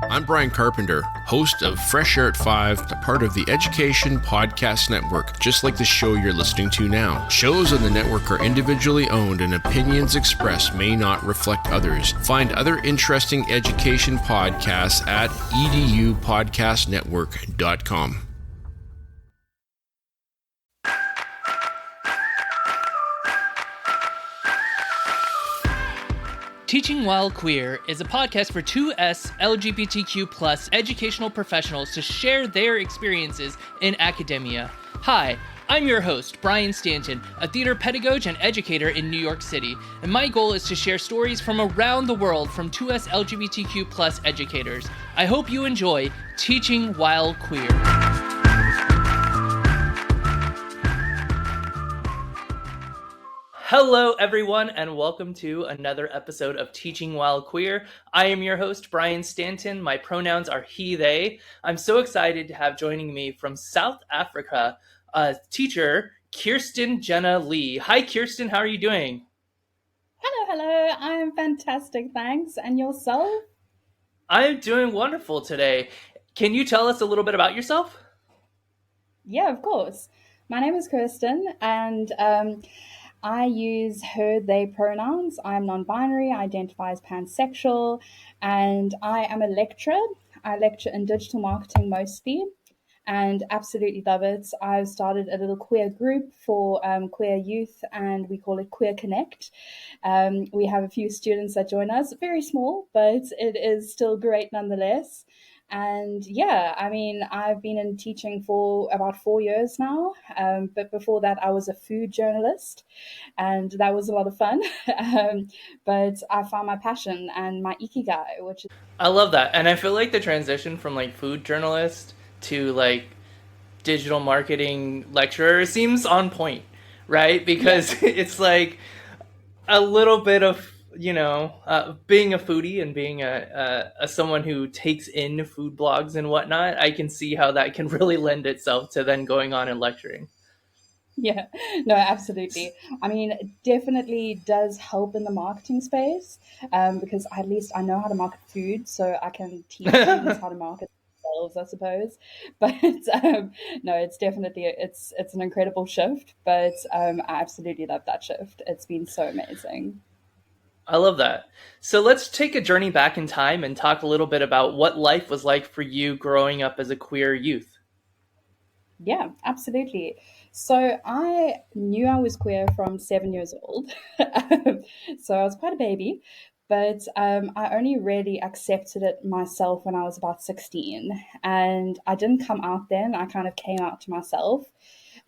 I'm Brian Carpenter, host of Fresh Air at 5, a part of the Education Podcast Network, just like the show you're listening to now. Shows on the network are individually owned and opinions expressed may not reflect others. Find other interesting education podcasts at edupodcastnetwork.com. Teaching While Queer is a podcast for 2S LGBTQ+ educational professionals to share their experiences in academia. Hi, I'm your host, Brian Stanton, a theater pedagogue and educator in New York City, and my goal is to share stories from around the world from 2S LGBTQ+ educators. I hope you enjoy Teaching While Queer. Hello, everyone, and welcome to another episode of Teaching While Queer. I am your host, Brian Stanton. My pronouns are he, they. I'm so excited to have joining me from South Africa, teacher Kirsten Jenna Lee. Hi, Kirsten. How are you doing? Hello. I am fantastic, thanks. And yourself? I'm doing wonderful today. Can you tell us a little bit about yourself? Yeah, of course. My name is Kirsten, and I use her, they pronouns. I'm non-binary, I identify as pansexual, and I am a lecturer. I lecture in digital marketing mostly, and absolutely love it. I've started a little queer group for queer youth, and we call it Queer Connect. We have a few students that join us, very small, but it is still great nonetheless. And yeah, I mean, I've been in teaching for about 4 years now, but before that I was a food journalist, and that was a lot of fun. But I found my passion and my ikigai, which is... I love that. And I feel like the transition from like food journalist to like digital marketing lecturer seems on point, right? Because it's like a little bit of, being a foodie and being a someone who takes in food blogs and whatnot, I can see how that can really lend itself to then going on and lecturing. Yeah, no, absolutely. I mean, it definitely does help in the marketing space, because at least I know how to market food, so I can teach students how to market themselves, I suppose. But no, it's definitely it's an incredible shift. But I absolutely love that shift. It's been so amazing. I love that. So let's take a journey back in time and talk a little bit about what life was like for you growing up as a queer youth. Yeah, absolutely. So I knew I was queer from 7 years old. So I was quite a baby, but I only really accepted it myself when I was about 16. And I didn't come out then, I kind of came out to myself.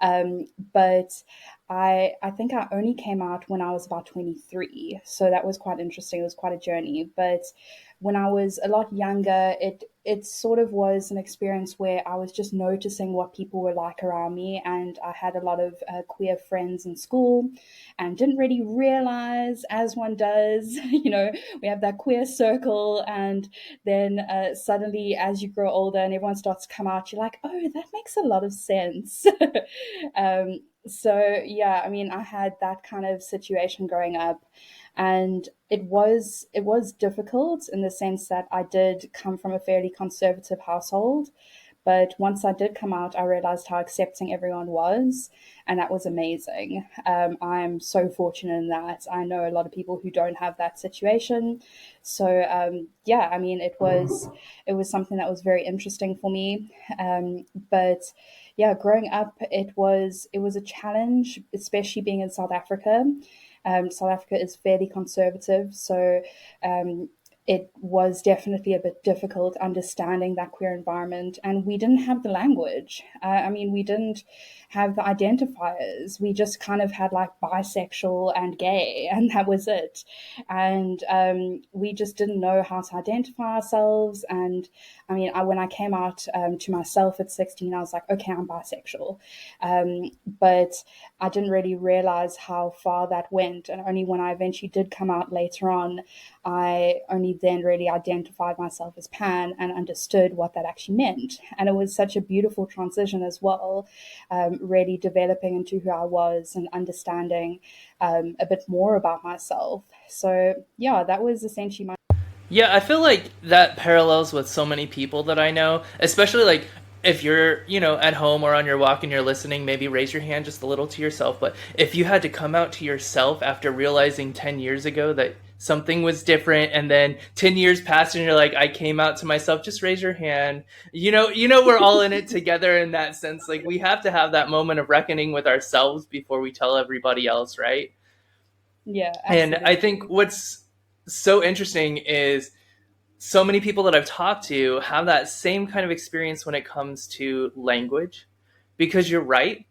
But I think I only came out when I was about 23. So that was quite interesting. It was quite a journey. But when I was a lot younger, it sort of was an experience where I was just noticing what people were like around me, and I had a lot of queer friends in school, and didn't really realize, as one does, we have that queer circle, and then suddenly, as you grow older and everyone starts to come out, you're like, oh, that makes a lot of sense. So yeah, I mean, I had that kind of situation growing up, and it was difficult in the sense that I did come from a fairly conservative household. But once I did come out, I realized how accepting everyone was, and that was amazing. I'm so fortunate in that. I know a lot of people who don't have that situation. So yeah, I mean, it was something that was very interesting for me. But yeah, growing up, it was a challenge, especially being in South Africa. South Africa is fairly conservative, so it was definitely a bit difficult understanding that queer environment. And we didn't have the language. I mean, we didn't have the identifiers. We just kind of had like bisexual and gay, and that was it. And we just didn't know how to identify ourselves. And I mean, when I came out to myself at 16, I was like, okay, I'm bisexual. But I didn't really realize how far that went. And only when I eventually did come out later on, I only then really identified myself as pan and understood what that actually meant. And it was such a beautiful transition as well, really developing into who I was and understanding a bit more about myself. So yeah, that was essentially my... Yeah, I feel like that parallels with so many people that I know, especially like if you're, at home or on your walk and you're listening, maybe raise your hand just a little to yourself. But if you had to come out to yourself after realizing 10 years ago that something was different and then 10 years passed and you're like, I came out to myself, just raise your hand. We're all in it together in that sense. Like we have to have that moment of reckoning with ourselves before we tell everybody else, right? Yeah, And I think absolutely. what's so interesting is so many people that I've talked to have that same kind of experience when it comes to language. Because you're right.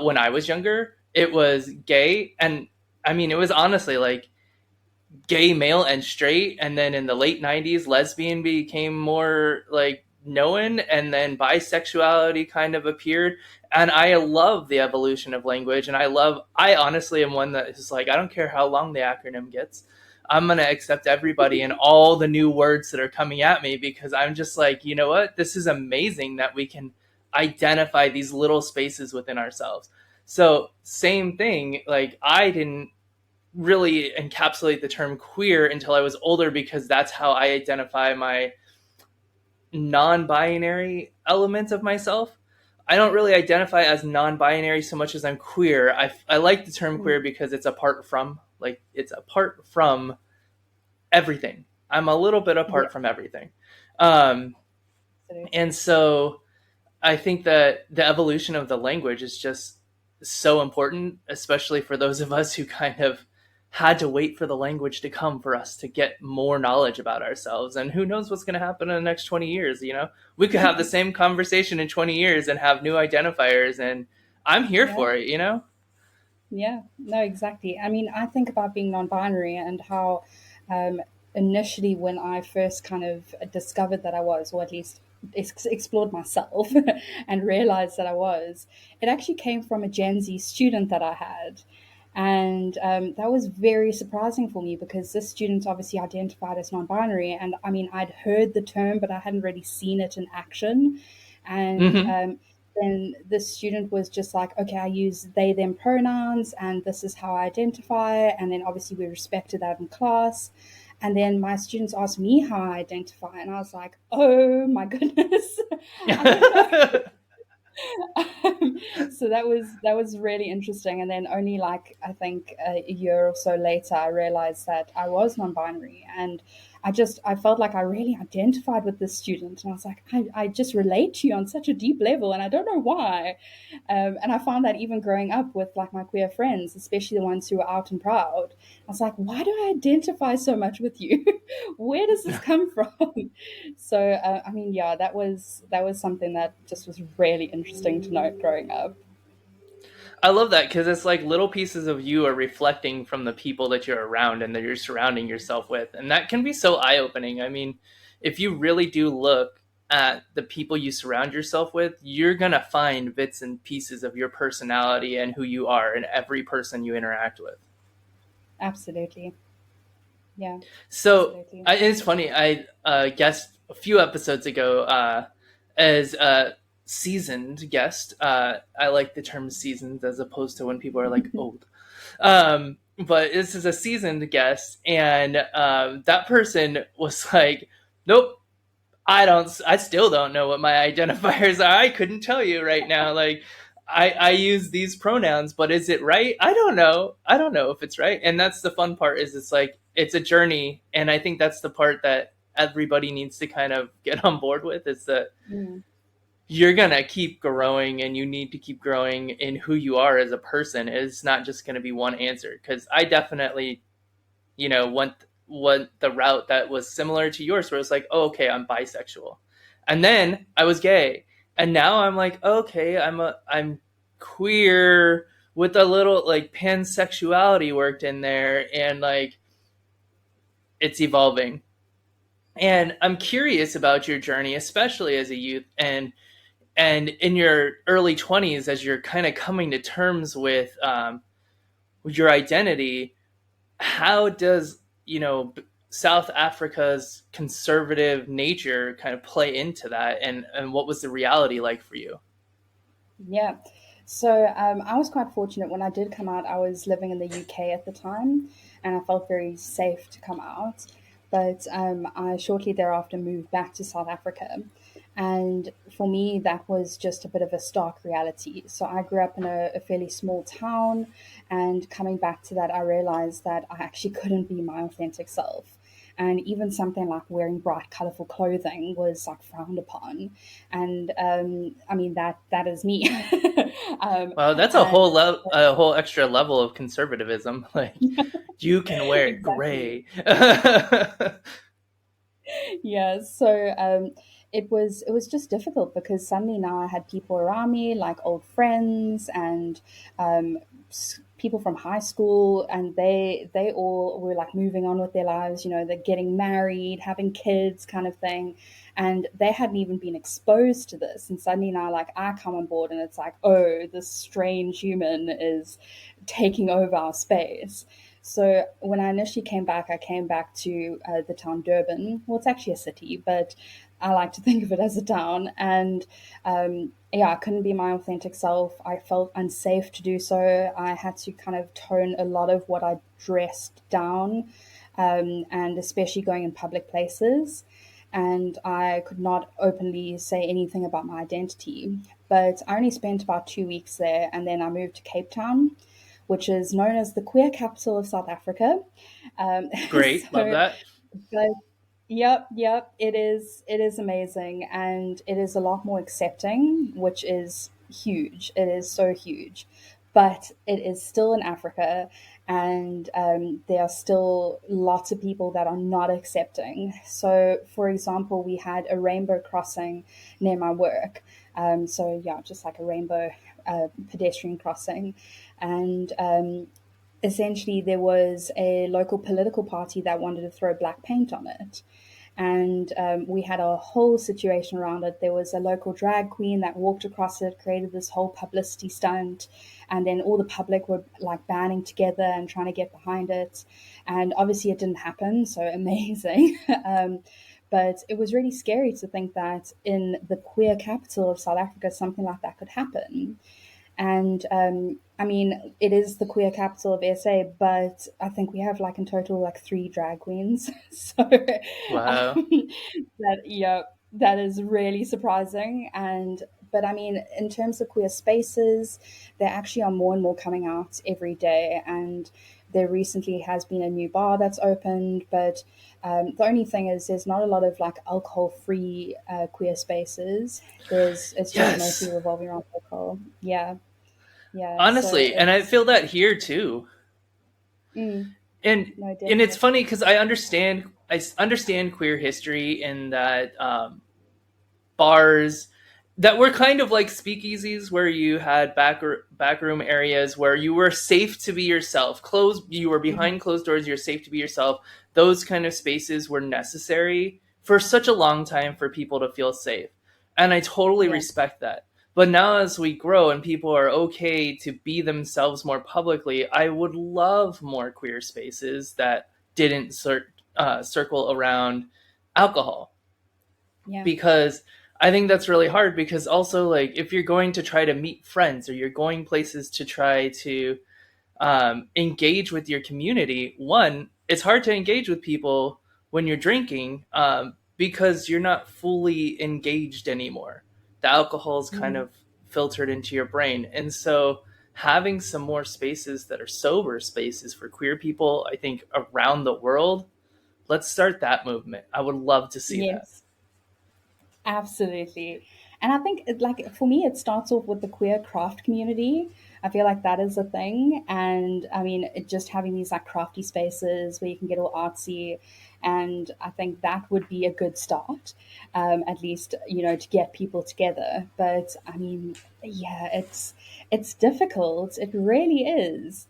When I was younger, it was gay. And I mean, it was honestly like gay, male, and straight. And then in the late 90s, lesbian became more like known. And then bisexuality kind of appeared. And I love the evolution of language. And I honestly am one that is like, I don't care how long the acronym gets. I'm going to accept everybody and all the new words that are coming at me because I'm just like, you know what? This is amazing that we can identify these little spaces within ourselves. So, same thing, like, I didn't really encapsulate the term queer until I was older because that's how I identify my non binary element of myself. I don't really identify as non binary so much as I'm queer. I like the term queer Mm, because it's apart from everything. I'm a little bit yeah, apart from everything. Um, and absolutely. so I think that the evolution of the language is just so important, especially for those of us who kind of had to wait for the language to come for us to get more knowledge about ourselves. And who knows what's going to happen in the next 20 years? We could have the same conversation in 20 years and have new identifiers. And I'm here Yeah. for it. Yeah, no, exactly. I mean, I think about being non-binary and how um, initially when I first kind of discovered that I was, or at least explored myself and realized that I was, it actually came from a Gen Z student that I had. And that was very surprising for me because this student obviously identified as non binary. And I mean, I'd heard the term, but I hadn't really seen it in action. And Hmm. then the student was just like, okay, I use they, them pronouns, and this is how I identify. And then obviously we respected that in class. And then my students asked me how I identify, and I was like, oh my goodness, I don't know. So that was really interesting. And then only like I think a year or so later, I realized that I was non-binary, and I felt like I really identified with this student, and I was like, I just relate to you on such a deep level, and I don't know why. And I found that even growing up with like my queer friends, especially the ones who were out and proud, I was like, why do I identify so much with you? Where does this come from? So I mean, yeah, that was something that just was really interesting to note growing up. I love that because it's like little pieces of you are reflecting from the people that you're around and that you're surrounding yourself with. And that can be so eye opening. I mean, if you really do look at the people you surround yourself with, you're going to find bits and pieces of your personality and who you are in every person you interact with. Absolutely. Yeah, So absolutely. it's funny. I guessed a few episodes ago as a seasoned guest. I like the term seasoned as opposed to when people are like old. But this is a seasoned guest, and that person was like, "Nope, I still don't know what my identifiers are. I couldn't tell you right now. Like, I use these pronouns, but is it right? I don't know. I don't know if it's right." And that's the fun part is it's like, it's a journey. And I think that's the part that everybody needs to kind of get on board with is that Mm, you're going to keep growing and you need to keep growing in who you are as a person. It's not just going to be one answer. Cause I definitely, went the route that was similar to yours, where it's like, oh, okay, I'm bisexual, and then I was gay, and now I'm like, okay, I'm queer with a little like pansexuality worked in there, and like it's evolving. And I'm curious about your journey, especially as a youth, and in your early 20s, as you're kind of coming to terms with your identity. How does South Africa's conservative nature kind of play into that, and what was the reality like for you? yeah. So I was quite fortunate when I did come out. I was living in the UK at the time, and I felt very safe to come out. But I shortly thereafter moved back to South Africa. And for me, that was just a bit of a stark reality. So I grew up in a fairly small town, and coming back to that, I realized that I actually couldn't be my authentic self. And even something like wearing bright, colorful clothing was like frowned upon. And I mean, that is me. Wow, that's a And a whole extra level of conservatism. Like, you can wear exactly. gray. Yeah, so it was just difficult because suddenly now I had people around me, like old friends and people from high school, and they all were like moving on with their lives. You know, they're getting married, having kids, kind of thing, and they hadn't even been exposed to this. And suddenly now, like I come on board, and it's like, oh, this strange human is taking over our space. So when I initially came back, I came back to the town Durban. Well, it's actually a city, but I like to think of it as a town. And yeah, I couldn't be my authentic self. I felt unsafe to do so. I had to kind of tone a lot of what I dressed down, and especially going in public places. And I could not openly say anything about my identity. But I only spent about 2 weeks there, and then I moved to Cape Town, which is known as the queer capital of South Africa. Um, Great, love so, that. but yep, it is amazing, and it is a lot more accepting, which is huge. It is so huge, but it is still in Africa, and there are still lots of people that are not accepting. So, for example, we had a rainbow crossing near my work. So yeah, just like a rainbow pedestrian crossing, and essentially there was a local political party that wanted to throw black paint on it. And we had a whole situation around it. There was a local drag queen that walked across it, created this whole publicity stunt, and then all the public were like banding together and trying to get behind it. And obviously, it didn't happen, so amazing. But it was really scary to think that in the queer capital of South Africa, something like that could happen. And I mean, it is the queer capital of SA, but I think we have like in total like three drag queens. So Wow. um, that yeah, that is really surprising. And but I mean, in terms of queer spaces, there actually are more and more coming out every day. And there recently has been a new bar that's opened, but the only thing is there's not a lot of like alcohol-free queer spaces. It's just mostly Yes. revolving around alcohol. Yeah, yeah. So Honestly, and I feel that here too. mm, And no, and it's definitely. funny because I understand queer history in that bars that were kind of like speakeasies where you had backroom areas where you were safe to be yourself. You were Mhm. behind closed doors, you're safe to be yourself. Those kind of spaces were necessary for such a long time for people to feel safe. And I totally Yeah. respect that. But now as we grow and people are okay to be themselves more publicly, I would love more queer spaces that didn't circle around alcohol, Yeah. because I think that's really hard. Because also, like, if you're going to try to meet friends or you're going places to try to engage with your community, one, it's hard to engage with people when you're drinking, because you're not fully engaged anymore. The alcohol's kind Mhm. of filtered into your brain. And so having some more spaces that are sober spaces for queer people, I think, around the world, let's start that movement. I would love to see that. Yes. Absolutely. And I think like for me it starts off with the queer craft community. I feel like that is a thing. And I mean just having these like crafty spaces where you can get all artsy, and I think that would be a good start. At least, to get people together. But I mean, yeah, it's difficult. It really is.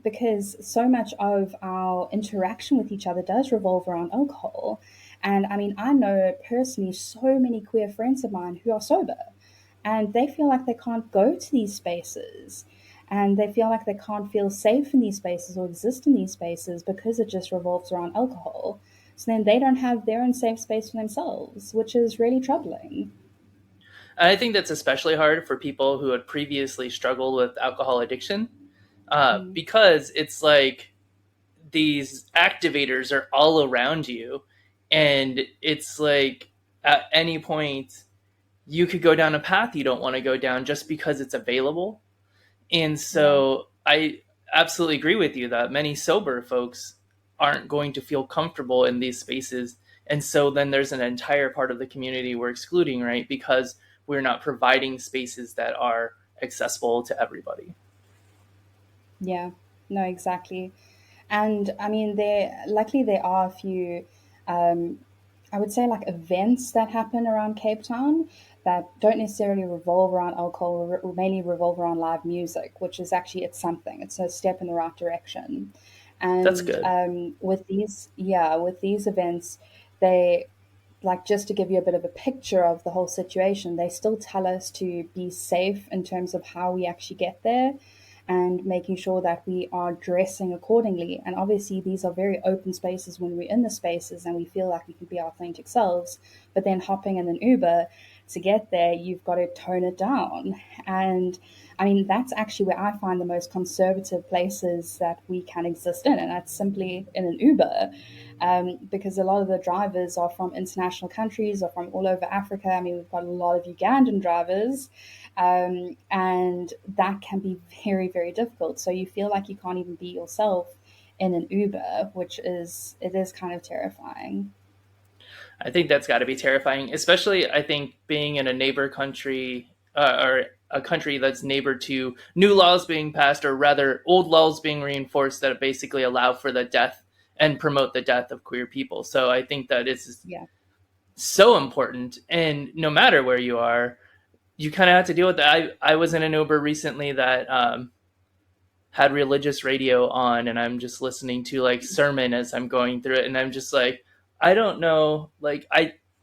Because so much of our interaction with each other does revolve around alcohol. And I mean, I know personally so many queer friends of mine who are sober, and they feel like they can't go to these spaces, and they feel like they can't feel safe in these spaces or exist in these spaces because it just revolves around alcohol. So then they don't have their own safe space for themselves, which is really troubling. And I think that's especially hard for people who had previously struggled with alcohol addiction, Mm, because it's like these activators are all around you, and it's like at any point you could go down a path you don't want to go down just because it's available. And Yeah. so I absolutely agree with you that many sober folks aren't going to feel comfortable in these spaces. And so then there's an entire part of the community we're excluding, right? Because we're not providing spaces that are accessible to everybody. Yeah. No, exactly. And I mean, luckily there are a few, um, I would say, like events that happen around Cape Town that don't necessarily revolve around alcohol, or mainly revolve around live music, which is actually, it's something. It's a step in the right direction. That's And good. with these events, they, like, just to give you a bit of a picture of the whole situation, they still tell us to be safe in terms of how we actually get there and making sure that we are dressing accordingly. And obviously, these are very open spaces when we're in the spaces and we feel like we can be our authentic selves. But then hopping in an Uber to get there, you've got to tone it down. And I mean, that's actually where I find the most conservative places that we can exist in, and that's simply in an Uber. Because a lot of the drivers are from international countries or from all over Africa. I mean, we've got a lot of Ugandan drivers, and that can be very, very difficult. So you feel like you can't even be yourself in an Uber, which is, it is kind of terrifying. I think that's got to be terrifying, especially I think being in a neighbor country, or a country that's neighbor to new laws being passed, or rather old laws being reinforced that basically allow for the death and promote the death of queer people. So I think that it's Yeah. so important. And no matter where you are, you kind of have to deal with that. I was in an Uber recently that had religious radio on, and I'm just listening to like sermon as I'm going through it, and I'm just like, I don't know, like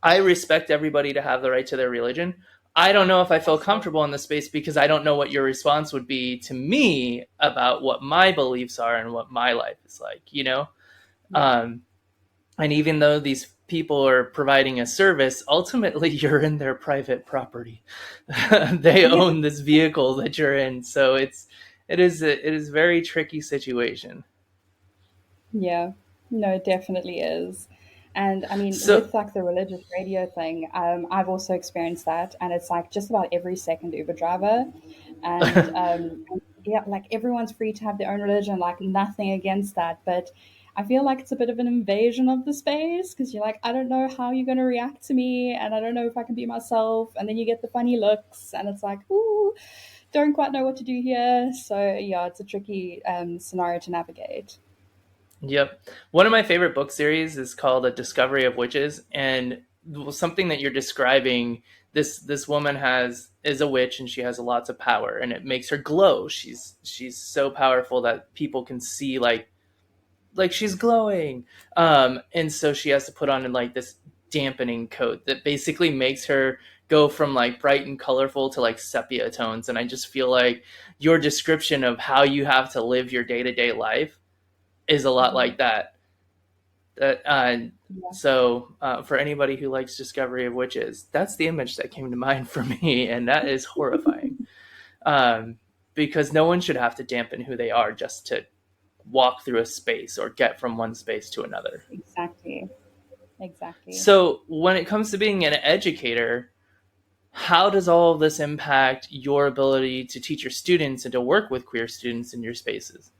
I respect everybody to have the right to their religion. I don't know if I feel comfortable in the space because I don't know what your response would be to me about what my beliefs are and what my life is like, you know? Yeah. Um, and even though these people are providing a service, ultimately you're in their private property. They Yeah. own this vehicle that you're in, so it is a very tricky situation. Yeah, no, it definitely is. And I mean, So with like the religious radio thing, I've also experienced that, and it's like just about every second Uber driver, and yeah, like everyone's free to have their own religion, like nothing against that, but I feel like it's a bit of an invasion of the space because you're like, I don't know how you're going to react to me, and I don't know if I can be myself, and then you get the funny looks, and it's like, ooh, don't quite know what to do here. So yeah, it's a tricky scenario to navigate. yep. One of my favorite book series is called A Discovery of Witches, and something that you're describing, this woman has is a witch and she has lots of power and it makes her glow. She's so powerful that people can see like she's glowing. And so she has to put on like this dampening coat that basically makes her go from like bright and colorful to like sepia tones. And I just feel like your description of how you have to live your day-to-day life is a lot Mhm. like that. That Yeah. so For anybody who likes Discovery of Witches, that's the image that came to mind for me, and that is horrifying. Um, because no one should have to dampen who they are just to walk through a space or get from one space to another. Exactly. Exactly. So when it comes to being an educator, how does all of this impact your ability to teach your students and to work with queer students in your spaces?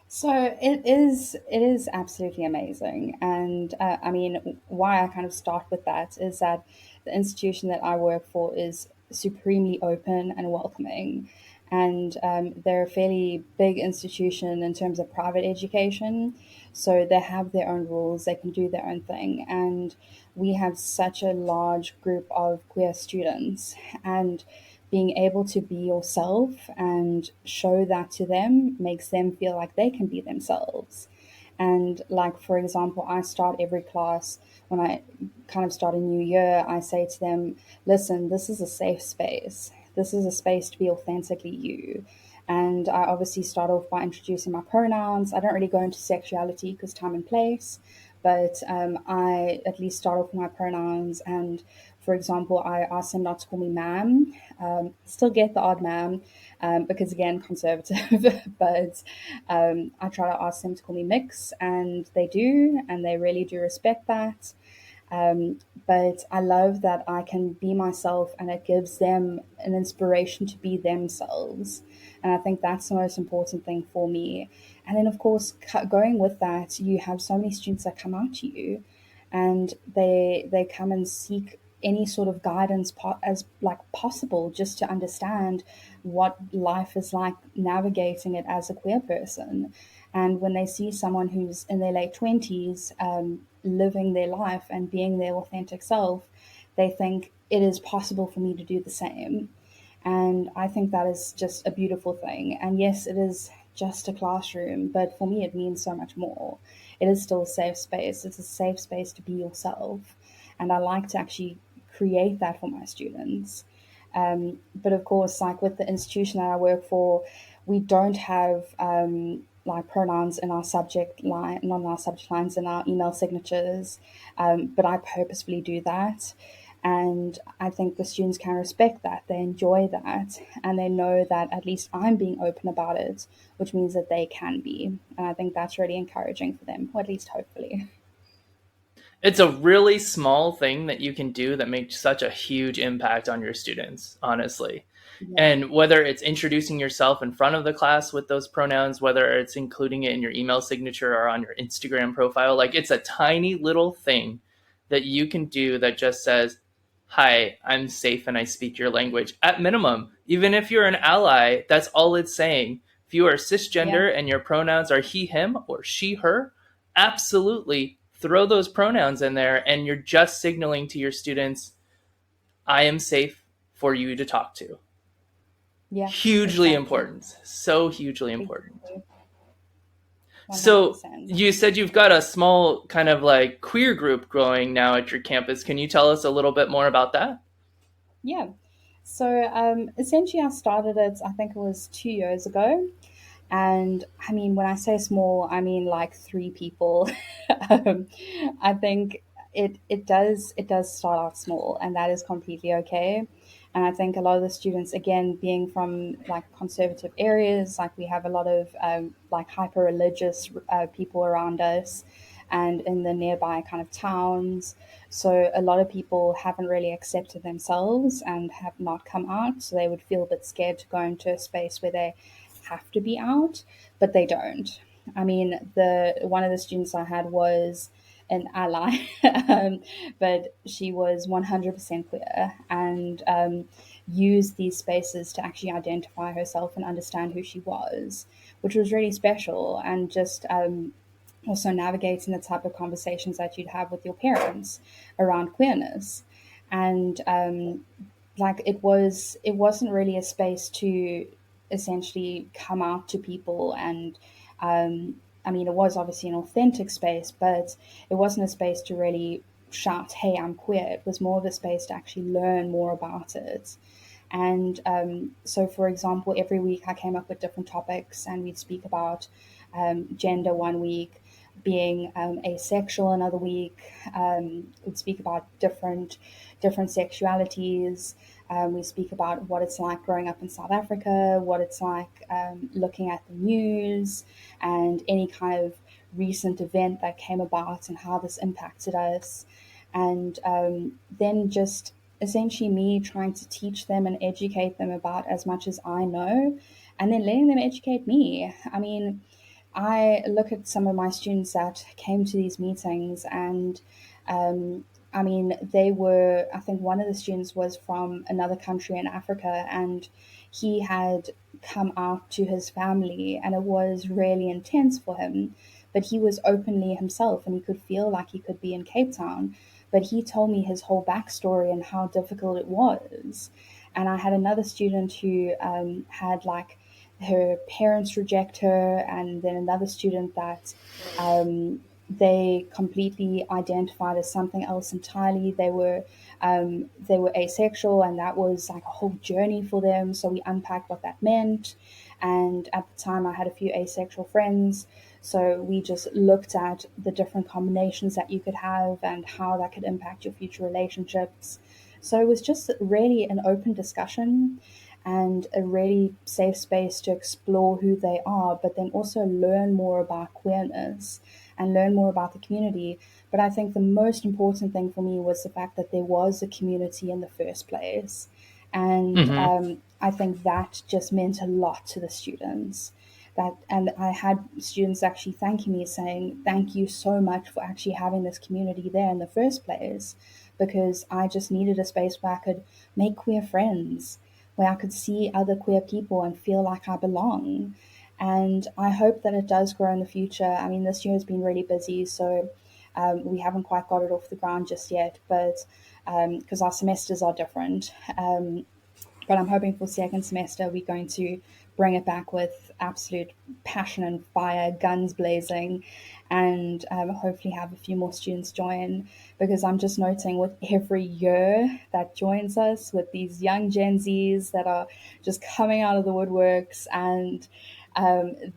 So it is absolutely amazing, and I mean, why I kind of start with that is that the institution that I work for is supremely open and welcoming, and they're a fairly big institution in terms of private education, so they have their own rules, they can do their own thing, and we have such a large group of queer students, and being able to be yourself and show that to them makes them feel like they can be themselves. And, like, for example, I start every class when I kind of start a new year, I say to them, listen, this is a safe space. This is a space to be authentically you. And I obviously start off by introducing my pronouns. I don't really go into sexuality because time and place, But I at least start off with my pronouns. And for example, I ask them not to call me ma'am. Still get the odd ma'am because, again, conservative. But I try to ask them to call me mix, and they do, and they really do respect that. But I love that I can be myself, and it gives them an inspiration to be themselves. And I think that's the most important thing for me. And then, of course, going with that, you have so many students that come out to you, and they come and seek any sort of guidance as like possible, just to understand what life is like navigating it as a queer person. And when they see someone who's in their late 20s living their life and being their authentic self, they think it is possible for me to do the same. And I think that is just a beautiful thing. And yes, it is just a classroom, but for me, it means so much more. It is still a safe space. It's a safe space to be yourself. And I like to actually create that for my students. But of course, like with the institution that I work for, we don't have like pronouns in our subject line, not in our subject lines, in our email signatures. But I purposefully do that. And I think the students can respect that. They enjoy that. And they know that at least I'm being open about it, which means that they can be. And I think that's really encouraging for them, or at least hopefully. It's a really small thing that you can do that makes such a huge impact on your students, honestly. Yeah. And whether it's introducing yourself in front of the class with those pronouns, whether it's including it in your email signature or on your Instagram profile, like it's a tiny little thing that you can do that just says, "Hi, I'm safe and I speak your language." At minimum, even if you're an ally, that's all it's saying. If you are cisgender Yeah. and your pronouns are he, him, or she, her, absolutely throw those pronouns in there, and you're just signaling to your students, I am safe for you to talk to. Yeah, Hugely exactly. important. So hugely important. Exactly. So 100%. you said you've got a small kind of like queer group growing now at your campus. Can you tell us a little bit more about that? Yeah. So essentially, I started it, I think it was 2 years ago. And I mean, when I say small, I mean like three people. um, I think it does start out small, and that is completely okay. And I think a lot of the students, again, being from like conservative areas, like we have a lot of like hyper religious people around us, and in the nearby kind of towns. So a lot of people haven't really accepted themselves and have not come out. So they would feel a bit scared to go into a space where they have to be out, but they don't. I mean, the one of the students I had was an ally, but she was 100% queer, and used these spaces to actually identify herself and understand who she was, which was really special. And just also navigating the type of conversations that you'd have with your parents around queerness. And like it wasn't really a space to essentially come out to people. And I mean, it was obviously an authentic space, but it wasn't a space to really shout, hey, I'm queer. It was more of a space to actually learn more about it. And so, for example, every week I came up with different topics, and we'd speak about gender one week, being asexual another week. We'd speak about different sexualities. We speak about what it's like growing up in South Africa, what it's like looking at the news, and any kind of recent event that came about and how this impacted us. And then just essentially me trying to teach them and educate them about as much as I know, and then letting them educate me. I mean, I look at some of my students that came to these meetings, and I mean, I think one of the students was from another country in Africa, and he had come out to his family, and it was really intense for him. But he was openly himself, and he could feel like he could be in Cape Town. But he told me his whole backstory and how difficult it was. And I had another student who had like her parents reject her, and then another student that they completely identified as something else entirely. They were asexual, and that was like a whole journey for them. So we unpacked what that meant. And at the time, I had a few asexual friends, So we just looked at the different combinations that you could have and how that could impact your future relationships. So it was just really an open discussion and a really safe space to explore who they are, but then also learn more about queerness and learn more about the community. But I think the most important thing for me was the fact that there was a community in the first place. And Mm-hmm. I think that just meant a lot to the students. And I had students actually thanking me, saying, "Thank you so much for actually having this community there in the first place, because I just needed a space where I could make queer friends, where I could see other queer people and feel like I belong." And I hope that it does grow in the future. I mean, this year has been really busy, so we haven't quite got it off the ground just yet, but because our semesters are different. But I'm hoping for second semester we're going to bring it back with absolute passion and fire, guns blazing, and hopefully have a few more students join. Because I'm just noticing with every year that joins us, with these young Gen Zs that are just coming out of the woodworks, and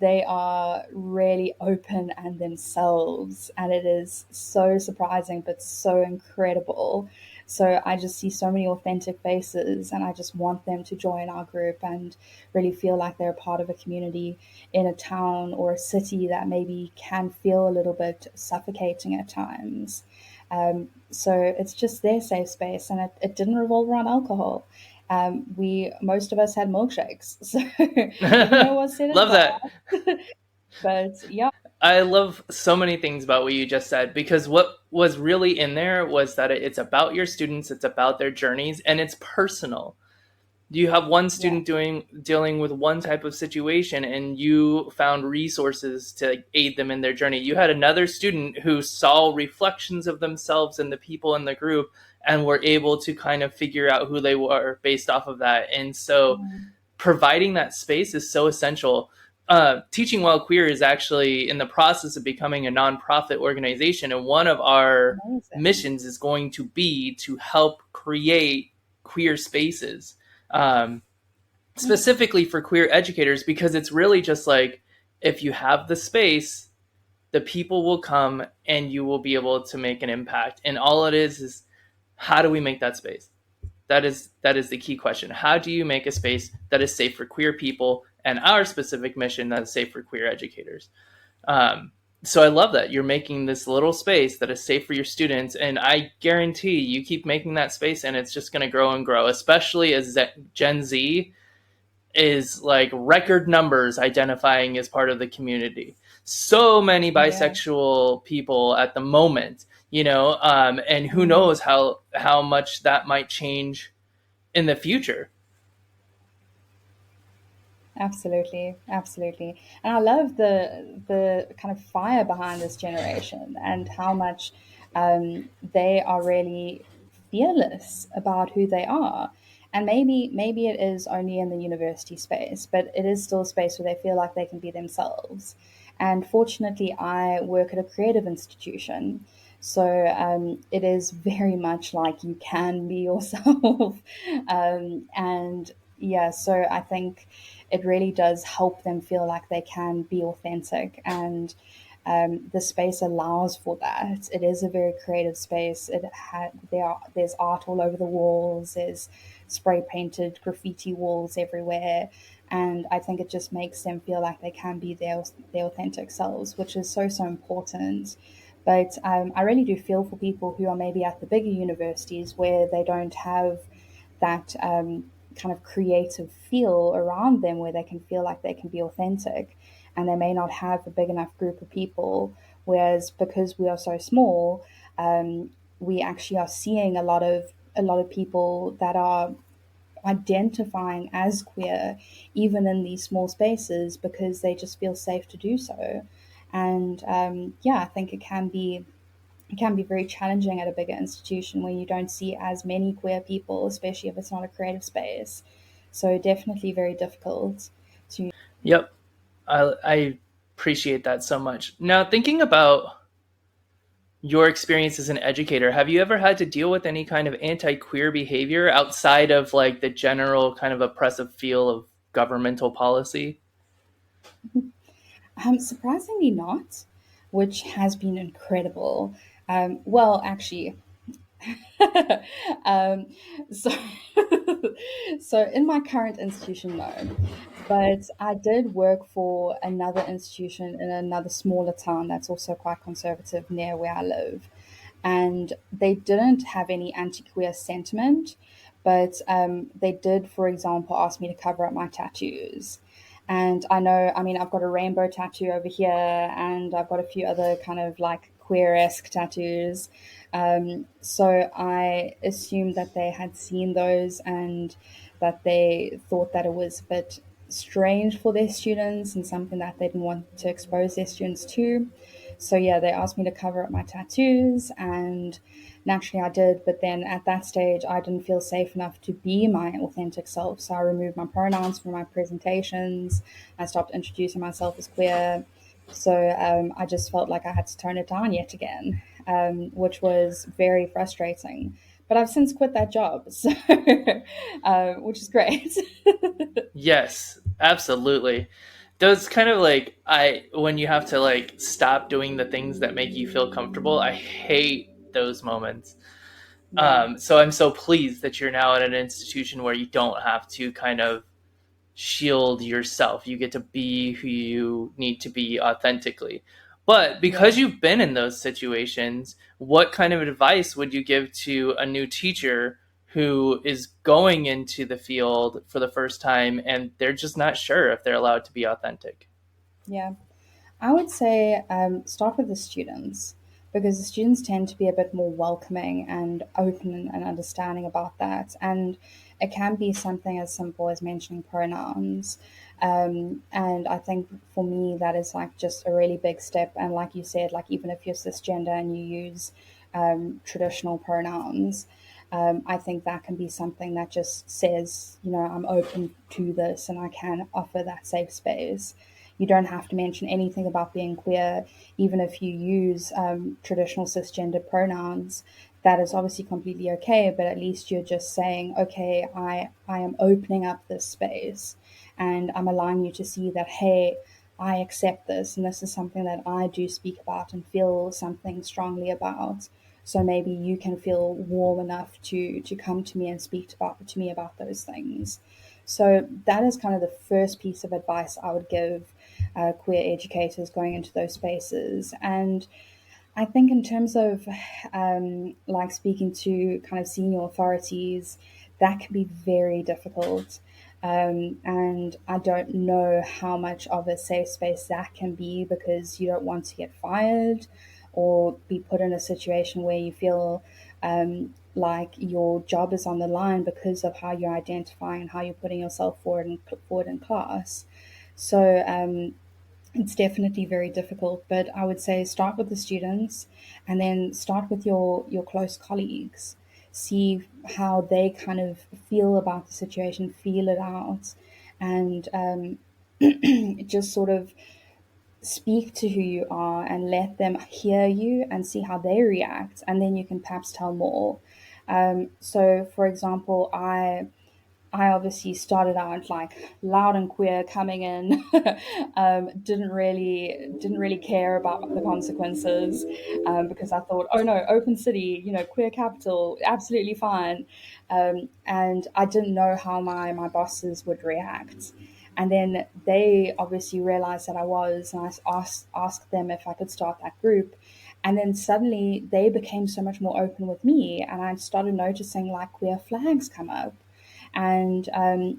they are really open and themselves, and it is so surprising but so incredible. So I just see so many authentic faces, and I just want them to join our group and really feel like they're a part of a community in a town or a city that maybe can feel a little bit suffocating at times. So it's just their safe space, and it didn't revolve around alcohol. We most of us had milkshakes, so even though it was set Love that. aside, but yeah, I love so many things about what you just said, because what was really in there was that it's about your students, it's about their journeys, and it's personal. You have one yeah, student dealing with one type of situation, and you found resources to aid them in their journey. You had another student who saw reflections of themselves and the people in the group and were able to kind of figure out who they were based off of that. And so mm, providing that space is so essential. Teaching While Queer is actually in the process of becoming a nonprofit organization, and one of our amazing. missions is going to be to help create queer spaces, um, Mm, specifically for queer educators, because it's really just like, if you have the space, the people will come and you will be able to make an impact. And all it is how do we make that space? That is the key question. How do you make a space that is safe for queer people, and our specific mission that is safe for queer educators? Um, so I love that you're making this little space that is safe for your students, and I guarantee you keep making that space, and it's just going to grow and grow. Especially as Gen Z is like record numbers identifying as part of the community. So many yeah. bisexual people at the moment, and who Mm. knows how much that might change in the future. Absolutely, absolutely. And I love the kind of fire behind this generation and how much they are really fearless about who they are. And maybe it is only in the university space, but it is still a space where they feel like they can be themselves. And fortunately, I work at a creative institution. So it is very much like you can be yourself. And yeah, so I think it really does help them feel like they can be authentic, and the space allows for that. It is a very creative space. There's art all over the walls. There's spray painted graffiti walls everywhere, and I think it just makes them feel like they can be their authentic selves, which is so important. But I really do feel for people who are maybe at the bigger universities where they don't have that kind of creative feel around them where they can feel like they can be authentic, and they may not have a big enough group of people. Whereas because we are so small, we actually are seeing a lot of people that are identifying as queer even in these small spaces because they just feel safe to do so. And yeah, I think it can be very challenging at a bigger institution where you don't see as many queer people, especially if it's not a creative space. So definitely very difficult to. Yep, I appreciate that so much. Now, thinking about your experience as an educator, have you ever had to deal with any kind of anti-queer behavior outside of like the general kind of oppressive feel of governmental policy? Surprisingly not, which has been incredible. Well, actually, um, so so in my current institution, no, but I did work for another institution in another smaller town that's also quite conservative near where I live, and they didn't have any anti-queer sentiment, but they did, for example, ask me to cover up my tattoos. And I know, I mean, I've got a rainbow tattoo over here, and I've got a few other kind of like queer-esque tattoos. So I assumed that they had seen those and that they thought that it was a bit strange for their students and something that they didn't want to expose their students to. So yeah, they asked me to cover up my tattoos, and naturally I did. But then at that stage, I didn't feel safe enough to be my authentic self. So I removed my pronouns from my presentations. I stopped introducing myself as queer. So I just felt like I had to tone it down yet again, which was very frustrating. But I've since quit that job, so which is great. Yes, absolutely. Those kind of like when you have to like stop doing the things that make you feel comfortable, I hate those moments. Yeah, So I'm so pleased that you're now at an institution where you don't have to kind of shield yourself. You get to be who you need to be authentically. But because yeah. you've been in those situations, what kind of advice would you give to a new teacher who is going into the field for the first time and they're just not sure if they're allowed to be authentic? Yeah. I would say start with the students, because the students tend to be a bit more welcoming and open and understanding about that. And it can be something as simple as mentioning pronouns. And I think for me, that is like just a really big step. And like you said, like even if you're cisgender and you use traditional pronouns, I think that can be something that just says, you know, I'm open to this and I can offer that safe space. You don't have to mention anything about being queer, even if you use traditional cisgender pronouns. That is obviously completely okay, but at least you're just saying, okay, I am opening up this space and I'm allowing you to see that, hey, I accept this and this is something that I do speak about and feel something strongly about. So maybe you can feel warm enough to come to me and speak to me about those things. So that is kind of the first piece of advice I would give queer educators going into those spaces. And I think in terms of like speaking to kind of senior authorities, that can be very difficult. And I don't know how much of a safe space that can be, because you don't want to get fired or be put in a situation where you feel like your job is on the line because of how you're identifying and how you're putting yourself forward in class. So it's definitely very difficult, but I would say start with the students and then start with your close colleagues. See how they kind of feel about the situation, feel it out, and just sort of speak to who you are and let them hear you and see how they react, and then you can perhaps tell more. So, for example, I obviously started out like loud and queer coming in. Didn't really care about the consequences, because I thought, oh no, open city, you know, queer capital, absolutely fine. And I didn't know how my bosses would react. And then they obviously realized that I was, and I asked them if I could start that group. And then suddenly they became so much more open with me, and I started noticing like queer flags come up and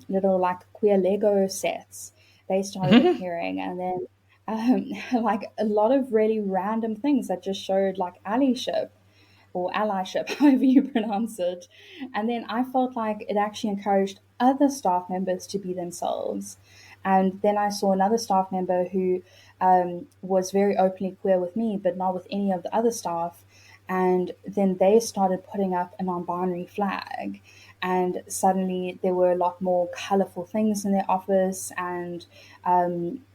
little like queer Lego sets. They started appearing, and then like a lot of really random things that just showed like allyship or allyship, however you pronounce it. And then I felt like it actually encouraged other staff members to be themselves. And then I saw another staff member who was very openly queer with me, but not with any of the other staff. And then they started putting up a non binary flag. And suddenly there were a lot more colorful things in their office, and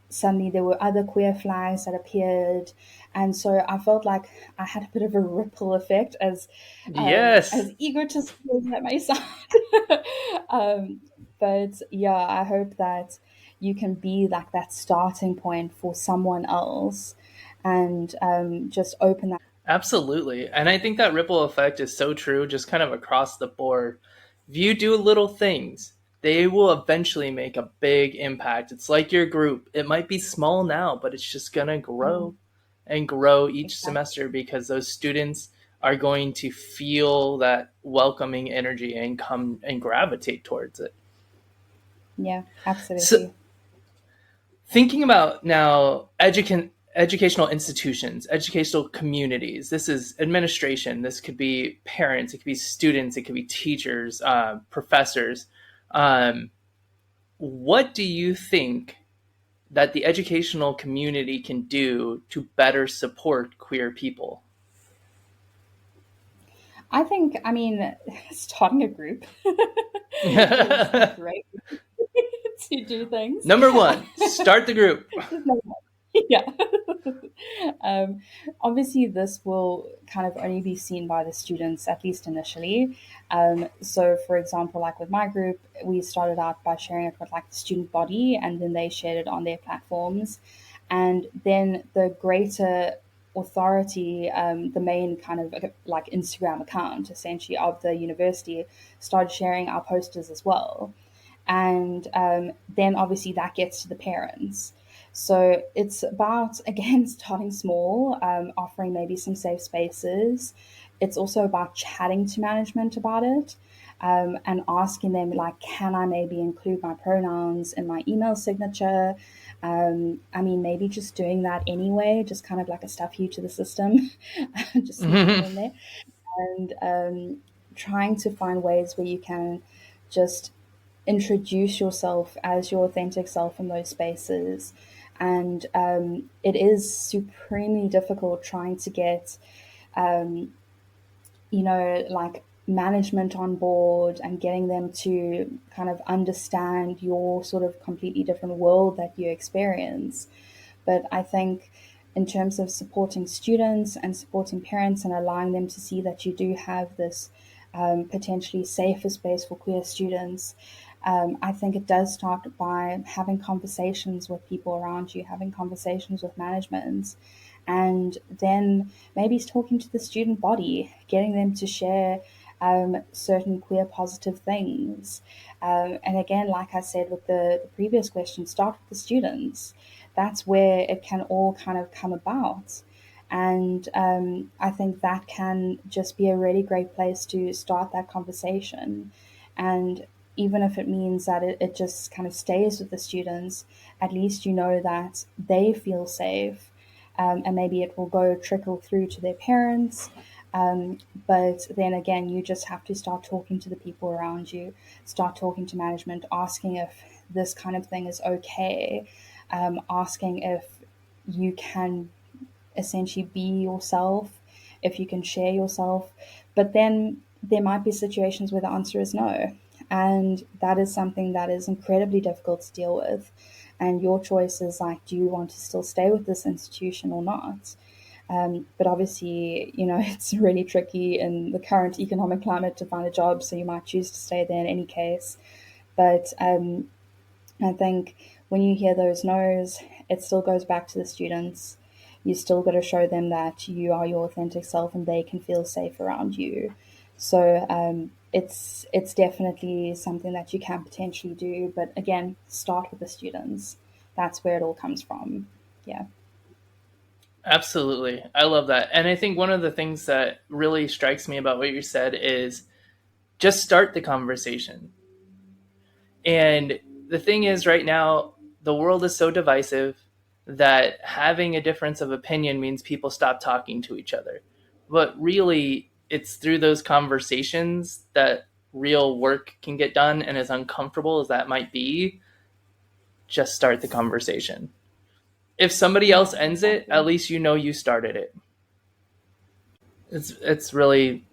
suddenly there were other queer flags that appeared. And so I felt like I had a bit of a ripple effect, Yes. as egotistical as that may sound. um, but yeah, I hope that you can be like that starting point for someone else, and just open that. Absolutely. And I think that ripple effect is so true, just kind of across the board. If you do little things, they will eventually make a big impact. It's like your group. It might be small now, but it's just going to grow and grow each Exactly. semester because those students are going to feel that welcoming energy and come and gravitate towards it. Yeah, So, absolutely. thinking about now educational institutions, educational communities. This is administration. This could be parents. It could be students. It could be teachers, professors. Um, what do you think that the educational community can do to better support queer people? I think, I mean, starting a group is a great way to do things. Number one, start the group. Yeah. um, Obviously, this will kind of only be seen by the students, at least initially. So, for example, like with my group, we started out by sharing it with like the student body, and then they shared it on their platforms. And then the greater authority, the main kind of like Instagram account essentially of the university, started sharing our posters as well. And then obviously that gets to the parents. So it's about, again, starting small, offering maybe some safe spaces. It's also about chatting to management about it, and asking them, like, can I maybe include my pronouns in my email signature? I mean, maybe just doing that anyway, just kind of like a stuff you to the system, just sneaking it in there. And trying to find ways where you can just introduce yourself as your authentic self in those spaces. And it is supremely difficult trying to get, like management on board and getting them to kind of understand your sort of completely different world that you experience. But I think in terms of supporting students and supporting parents and allowing them to see that you do have this potentially safer space for queer students, I think it does start by having conversations with people around you, having conversations with management, and then maybe talking to the student body, getting them to share certain queer positive things. And again, like I said with the previous question, start with the students. That's where it can all kind of come about. And I think that can just be a really great place to start that conversation. And even if it means that it just kind of stays with the students, at least you know that they feel safe, and maybe it will go trickle through to their parents. But then again, you just have to start talking to the people around you, start talking to management, asking if this kind of thing is okay, asking if you can essentially be yourself, if you can share yourself. But then there might be situations where the answer is no. And that is something that is incredibly difficult to deal with. And your choice is like, do you want to still stay with this institution or not? But obviously, it's really tricky in the current economic climate to find a job, so you might choose to stay there in any case. But I think when you hear those no's, it still goes back to the students. You still got to show them that you are your authentic self and they can feel safe around you. So it's definitely something that you can potentially do. But again, start with the students. That's where it all comes from. Yeah. Absolutely. I love that. And I think one of the things that really strikes me about what you said is just start the conversation. And the thing is, right now, the world is so divisive that having a difference of opinion means people stop talking to each other. But really, it's through those conversations that real work can get done. And as uncomfortable as that might be, just start the conversation. If somebody Yeah, else ends it, exactly. at least you know you started it. It's really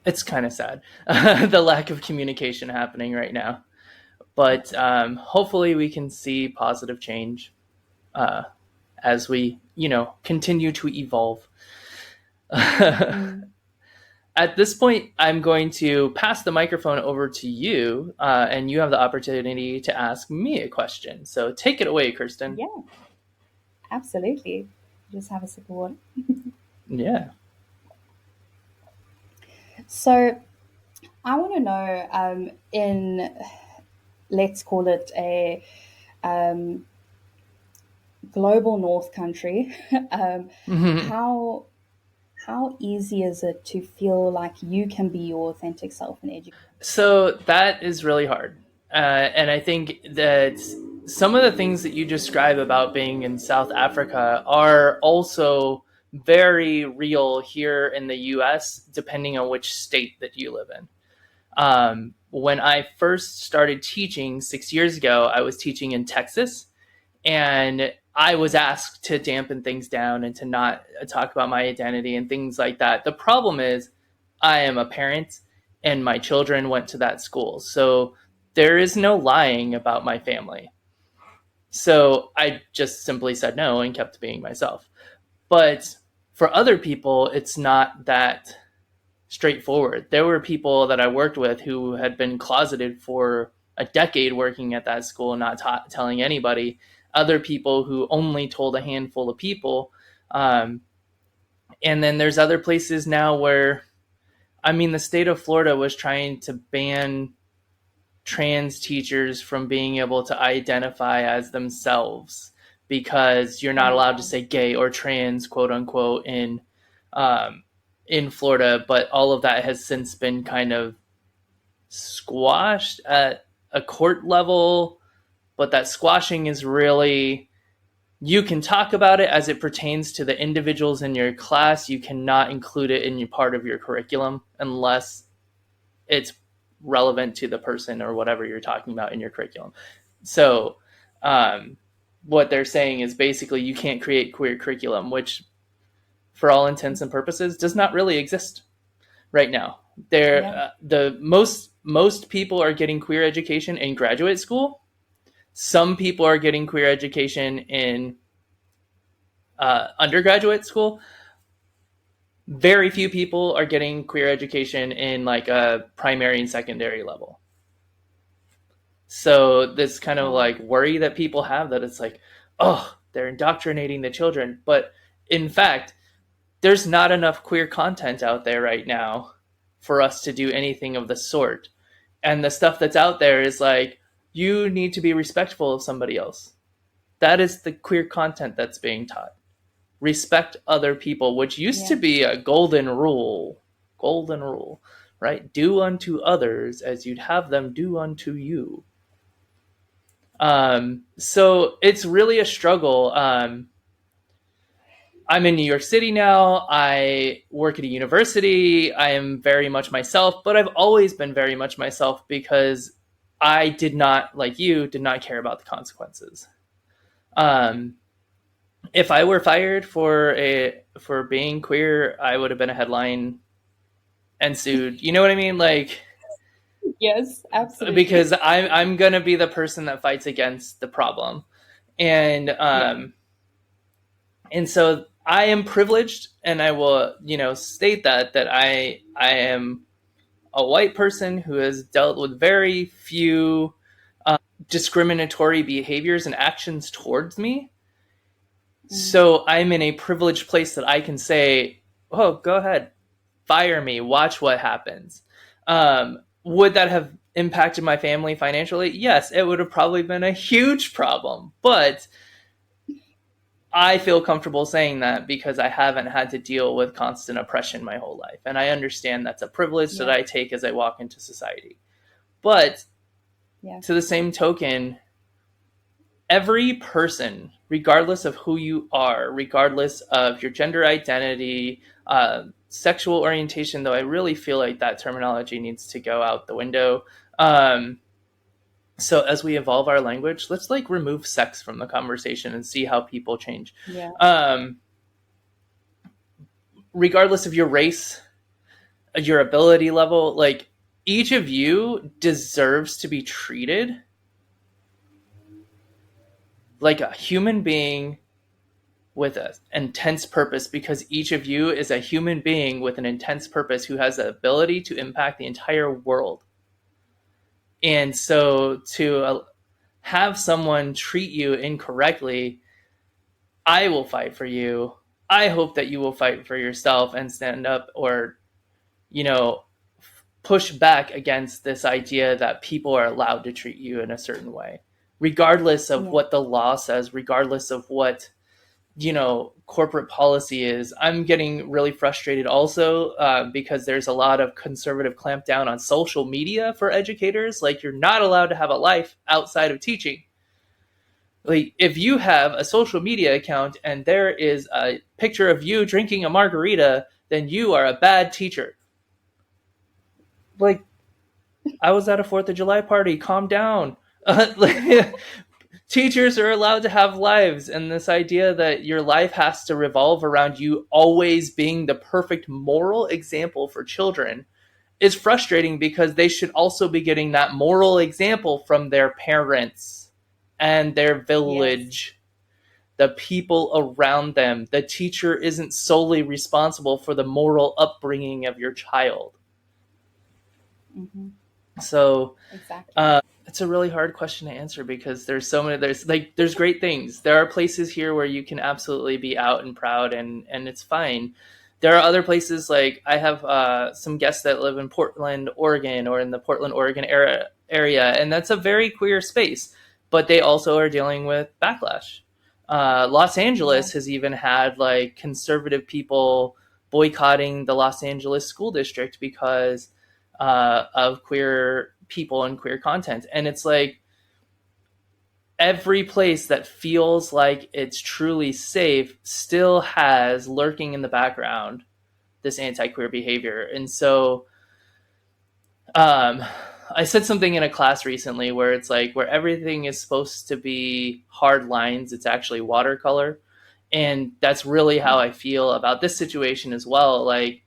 it's kind of sad the lack of communication happening right now. But hopefully we can see positive change uh, as we continue to evolve. Mm. at this point, I'm going to pass the microphone over to you, and you have the opportunity to ask me a question. So take it away, Kirsten. Yeah, absolutely. Just have a sip of water. Yeah. So I want to know, in, let's call it a global North country, how easy is it to feel like you can be your authentic self in education? So that is really hard. And I think that some of the things that you describe about being in South Africa are also very real here in the US, depending on which state that you live in. When I first started teaching 6 years ago, I was teaching in Texas, and I was asked to dampen things down and to not talk about my identity and things like that. The problem is, I am a parent and my children went to that school. So there is no lying about my family. So I just simply said no and kept being myself. But for other people, it's not that straightforward. There were people that I worked with who had been closeted for a decade working at that school, not telling anybody. Other people who only told a handful of people. And then there's other places now where, I mean, the state of Florida was trying to ban trans teachers from being able to identify as themselves because you're not allowed to say gay or trans, quote unquote, in Florida. But all of that has since been kind of squashed at a court level. But that squashing is really, you can talk about it as it pertains to the individuals in your class. You cannot include it in your part of your curriculum unless it's relevant to the person or whatever you're talking about in your curriculum. So what they're saying is basically you can't create queer curriculum, which for all intents and purposes does not really exist right now. The most people are getting queer education in graduate school. Some people are getting queer education in undergraduate school. Very few people are getting queer education in like a primary and secondary level. So this kind of like worry that people have that it's like, oh, they're indoctrinating the children. But in fact, there's not enough queer content out there right now for us to do anything of the sort. And the stuff that's out there is like, you need to be respectful of somebody else. That is the queer content that's being taught. Respect other people, which used to be a golden rule, right? Do unto others as you'd have them do unto you. So it's really a struggle. I'm in New York City now. I work at a university. I am very much myself, but I've always been very much myself because I did not, like you, did not care about the consequences. If I were fired for being queer, I would have been a headline and sued. You know what I mean? Like, Yes, absolutely. because I'm gonna be the person that fights against the problem, and and so I am privileged, and I will state that I am a white person who has dealt with very few discriminatory behaviors and actions towards me. So I'm in a privileged place that I can say, oh, go ahead, fire me, watch what happens. Would that have impacted my family financially? Yes, it would have probably been a huge problem. But I feel comfortable saying that because I haven't had to deal with constant oppression my whole life. And I understand that's a privilege that I take as I walk into society. But to the same token, every person, regardless of who you are, regardless of your gender identity, sexual orientation, though I really feel like that terminology needs to go out the window. So as we evolve our language, let's like remove sex from the conversation and see how people change. Regardless of your race, your ability level, like each of you deserves to be treated like a human being with an intense purpose, because each of you is a human being with an intense purpose who has the ability to impact the entire world. And so to have someone treat you incorrectly, I will fight for you. I hope that you will fight for yourself and stand up, or, push back against this idea that people are allowed to treat you in a certain way, regardless of what the law says, regardless of what, corporate policy is. I'm getting really frustrated also because there's a lot of conservative clampdown on social media for educators. Like, you're not allowed to have a life outside of teaching. Like, if you have a social media account and there is a picture of you drinking a margarita, then you are a bad teacher. Like, I was at a 4th of July party. Calm down. Teachers are allowed to have lives, and this idea that your life has to revolve around you always being the perfect moral example for children is frustrating, because they should also be getting that moral example from their parents and their village, the people around them. The teacher isn't solely responsible for the moral upbringing of your child. Mm-hmm. So exactly. It's a really hard question to answer, because there's great things. There are places here where you can absolutely be out and proud, and it's fine. There are other places, like I have some guests that live in Portland, Oregon, or in the Portland, Oregon area, and that's a very queer space, but they also are dealing with backlash. Los Angeles has even had like conservative people boycotting the Los Angeles school district because of queer people and queer content. And it's like, every place that feels like it's truly safe still has lurking in the background this anti-queer behavior. And so I said something in a class recently where it's like, where everything is supposed to be hard lines, it's actually watercolor. And that's really how I feel about this situation as well. Like,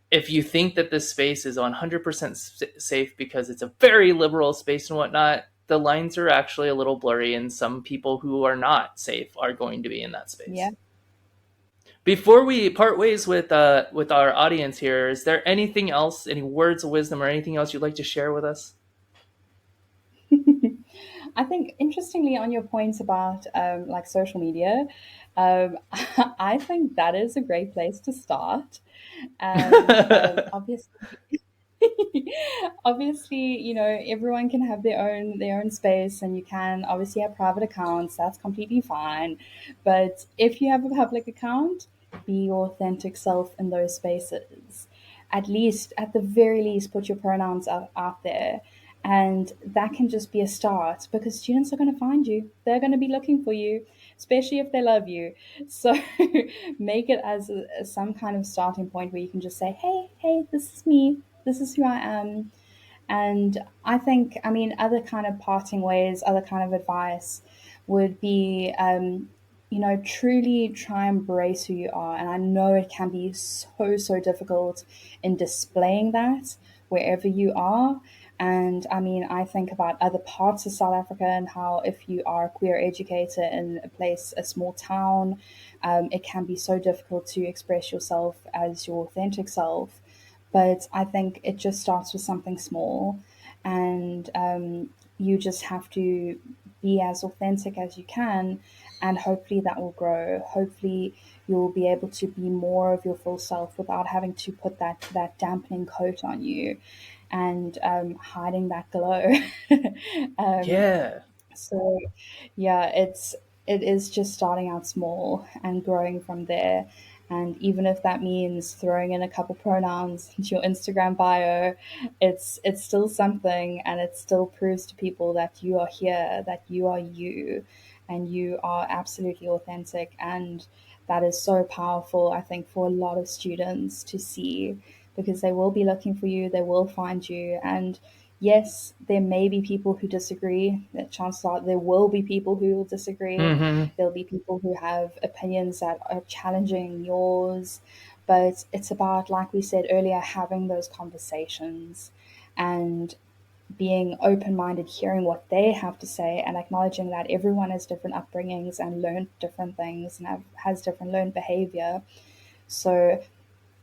if you think that this space is 100% safe because it's a very liberal space and whatnot, the lines are actually a little blurry, and some people who are not safe are going to be in that space. Yeah. Before we part ways with our audience here, is there anything else, any words of wisdom or anything else you'd like to share with us? I think, interestingly, on your points about like social media, I think that is a great place to start. And obviously, everyone can have their own space, and you can obviously have private accounts. That's completely fine. But if you have a public account, be your authentic self in those spaces. At the very least, put your pronouns out there. And that can just be a start, because students are going to find you. They're going to be looking for you, especially if they love you. So make it as some kind of starting point where you can just say, hey, this is me. This is who I am. And I think, other kind of parting ways, other kind of advice would be, truly try and embrace who you are. And I know it can be so difficult in displaying that wherever you are. And I think about other parts of South Africa, and how if you are a queer educator in a small town, it can be so difficult to express yourself as your authentic self. But I think it just starts with something small, and you just have to be as authentic as you can, and hopefully that will grow. Hopefully you'll be able to be more of your full self without having to put that dampening coat on you, and hiding that glow. Yeah. So yeah, it is just starting out small and growing from there. And even if that means throwing in a couple pronouns into your Instagram bio, it's still something, and it still proves to people that you are here, that you are you, and you are absolutely authentic. And that is so powerful, I think, for a lot of students to see, because they will be looking for you, they will find you. And yes, there may be people who disagree. Chances are there will be people who will disagree. Mm-hmm. There'll be people who have opinions that are challenging yours. But it's about, like we said earlier, having those conversations. And being open-minded, hearing what they have to say, and acknowledging that everyone has different upbringings and learned different things and has different learned behavior. So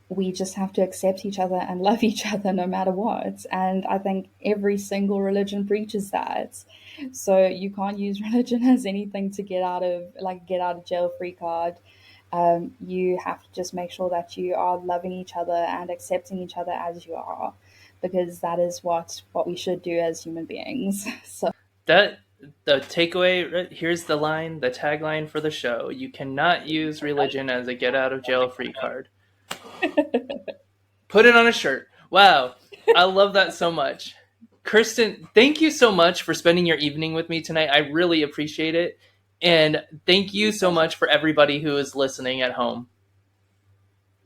we just have to accept each other and love each other no matter what. And I think every single religion preaches that. So you can't use religion as anything to get out of jail free card. You have to just make sure that you are loving each other and accepting each other as you are, because that is what we should do as human beings. So that the takeaway, here's the tagline for the show: you cannot use religion as a get out of jail free card. Put it on a shirt. Wow, I love that so much. Kirsten, thank you so much for spending your evening with me tonight. I really appreciate it. And thank you so much for everybody who is listening at home.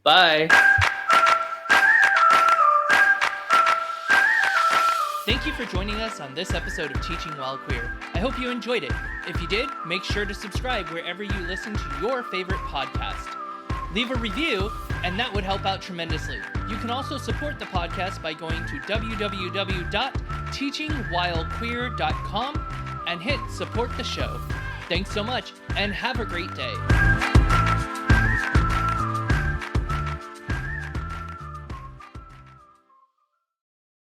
Bye. Thank you for joining us on this episode of Teaching While Queer. I hope you enjoyed it. If you did, make sure to subscribe wherever you listen to your favorite podcast. Leave a review, and that would help out tremendously. You can also support the podcast by going to www.teachingwhilequeer.com and hit support the show. Thanks so much, and have a great day.